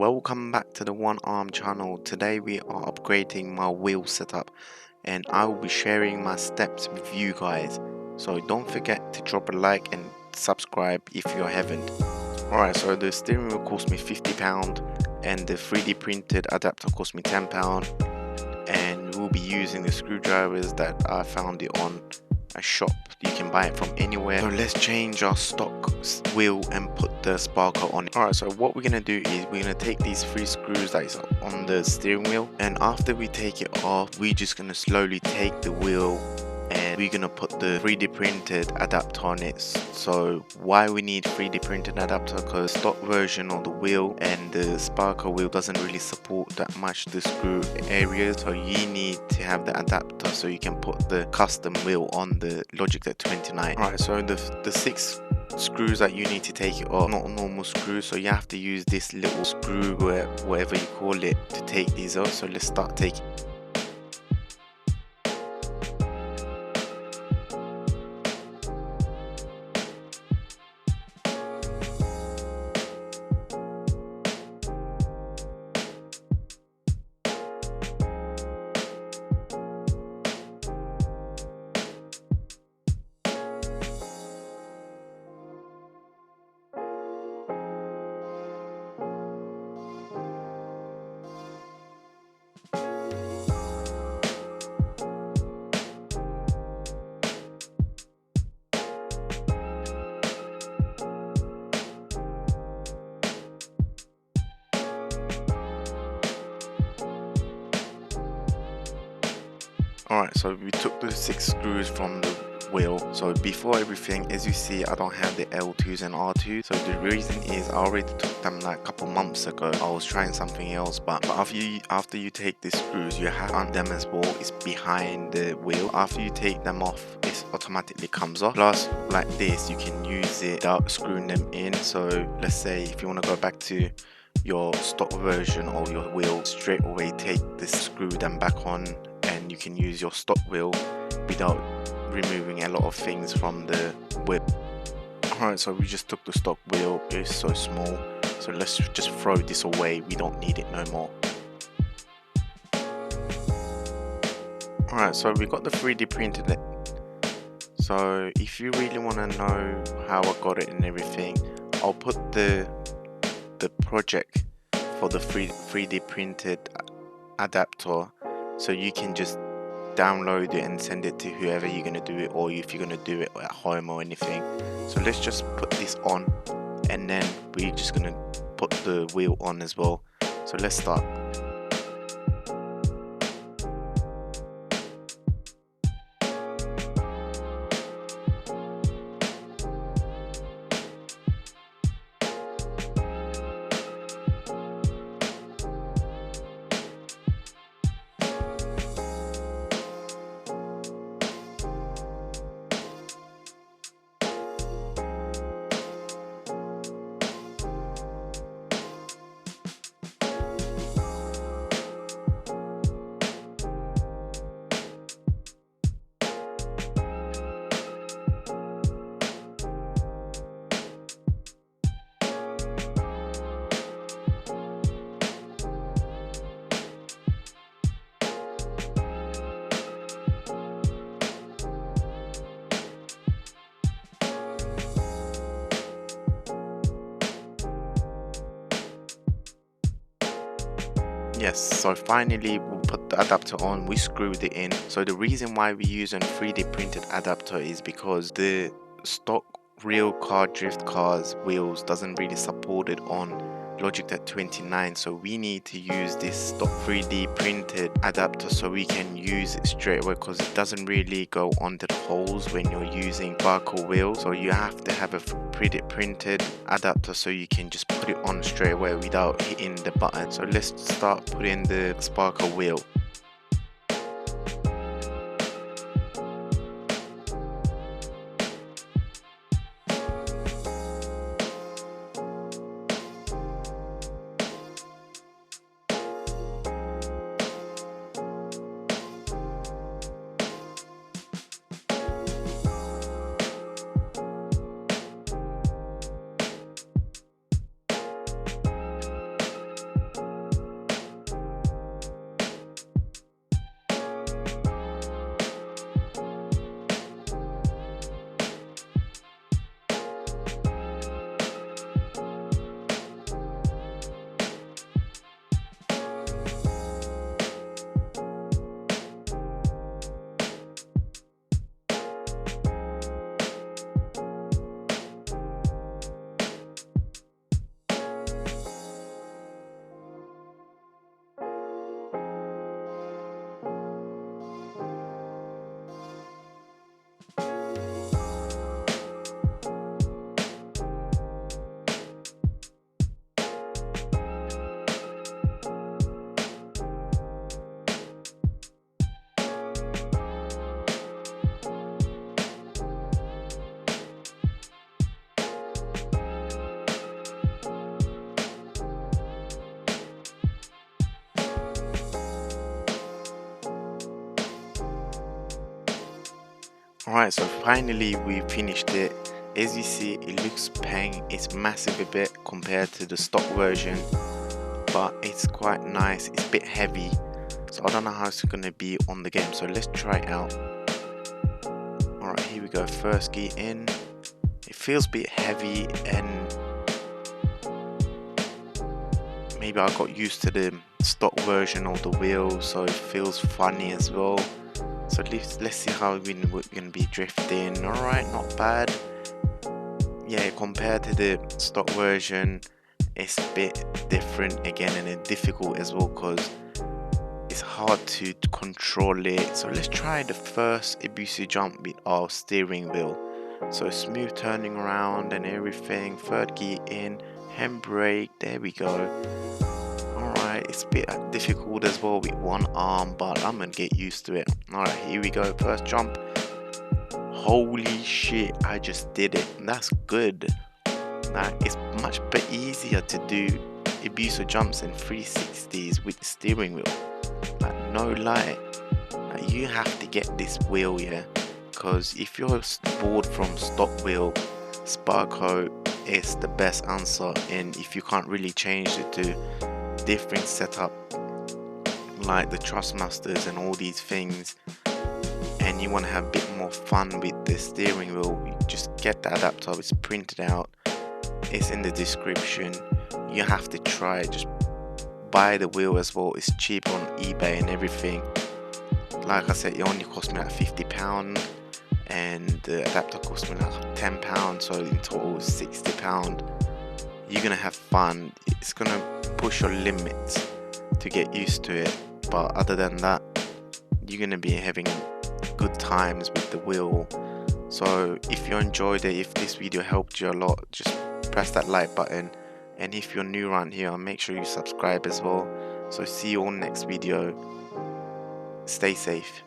Welcome back to the One Arm channel. Today we are upgrading my wheel setup and I will be sharing my steps with you guys. So don't forget to drop a like and subscribe if you haven't. Alright, so the steering wheel cost me £50 and the 3D printed adapter cost me £10, and we'll be using the screwdrivers that I found it on a shop. You can buy it from anywhere. So let's change our stock wheel and put the Sparco on it. Alright, so what we're gonna do is we're gonna take these 3 screws that is on the steering wheel, and after we take it off, we're just gonna slowly take the wheel and we're gonna put the 3D printed adapter on it. So why we need 3D printed adapter? Because stock version of the wheel and the Sparco wheel doesn't really support that much the screw area, so you need to have the adapter so you can put the custom wheel on the Logitech G29. Alright, so the 6 screws that you need to take it off, not normal screws, so you have to use this little screw, whatever you call it, to take these off. So let's start taking. Alright, so we took the 6 screws from the wheel. So before everything, as you see, I don't have the L2s and R2s. So the reason is I already took them like a couple months ago. I was trying something else, but after you take the screws, you have on them as well. It's behind the wheel. After you take them off, it automatically comes off. Plus, like this, you can use it without screwing them in. So let's say if you want to go back to your stock version of your wheel, straight away take the screw them back on, and you can use your stock wheel without removing a lot of things from the wheel. Alright, so we just took the stock wheel. It's so small, so let's just throw this away. We don't need it no more. Alright, so we got the 3D printed it. So if you really want to know how I got it and everything, I'll put the project for the 3D printed adapter, so you can just download it and send it to whoever you're going to do it, or if you're going to do it at home or anything. So let's just put this on, and then we're just going to put the wheel on as well. So let's start. Yes, so finally we'll put the adapter on. We screwed it in. So the reason why we use a 3D printed adapter is because the stock real car drift cars wheels doesn't really support it on Logitech G29, so we need to use this stock 3D printed adapter so we can use it straight away, because it doesn't really go under the holes when you're using Sparco wheel. So you have to have a 3D printed adapter so you can just put it on straight away without hitting the button. So let's start putting the Sparco wheel. Alright, so finally we finished it. As you see, it looks bang. It's massive a bit compared to the stock version, but it's quite nice. It's a bit heavy, so I don't know how it's gonna be on the game, so let's try it out. Alright, here we go. First gear in. It feels a bit heavy, and maybe I got used to the stock version of the wheel, so it feels funny as well. So let's see how we're gonna be drifting. Alright, not bad. Yeah, compared to the stock version, it's a bit different again, and it's difficult as well because it's hard to control it. So let's try the first abusive jump with our steering wheel. So smooth turning around and everything. Third gear in, handbrake, there we go. Alright, it's a bit difficult as well with one arm, but I'm gonna get used to it. Alright, here we go, first jump. Holy shit, I just did it. That's good. Like, it's much bit easier to do abusive jumps and 360s with the steering wheel. Like, no lie. Like, you have to get this wheel, yeah, because if you're bored from stock wheel, Sparco is the best answer. And if you can't really change it to different setup like the Trustmasters and all these things, and you want to have a bit more fun with the steering wheel, you just get the adapter. It's printed out, it's in the description. You have to try it. Just buy the wheel as well. It's cheap on eBay and everything. Like I said, it only cost me like £50, and the adapter cost me like £10, so in total £60. You're gonna have fun. It's gonna push your limits to get used to it, but other than that, you're gonna be having good times with the wheel. So if you enjoyed it, if this video helped you a lot, just press that like button, and if you're new around here, make sure you subscribe as well. So see you all next video. Stay safe.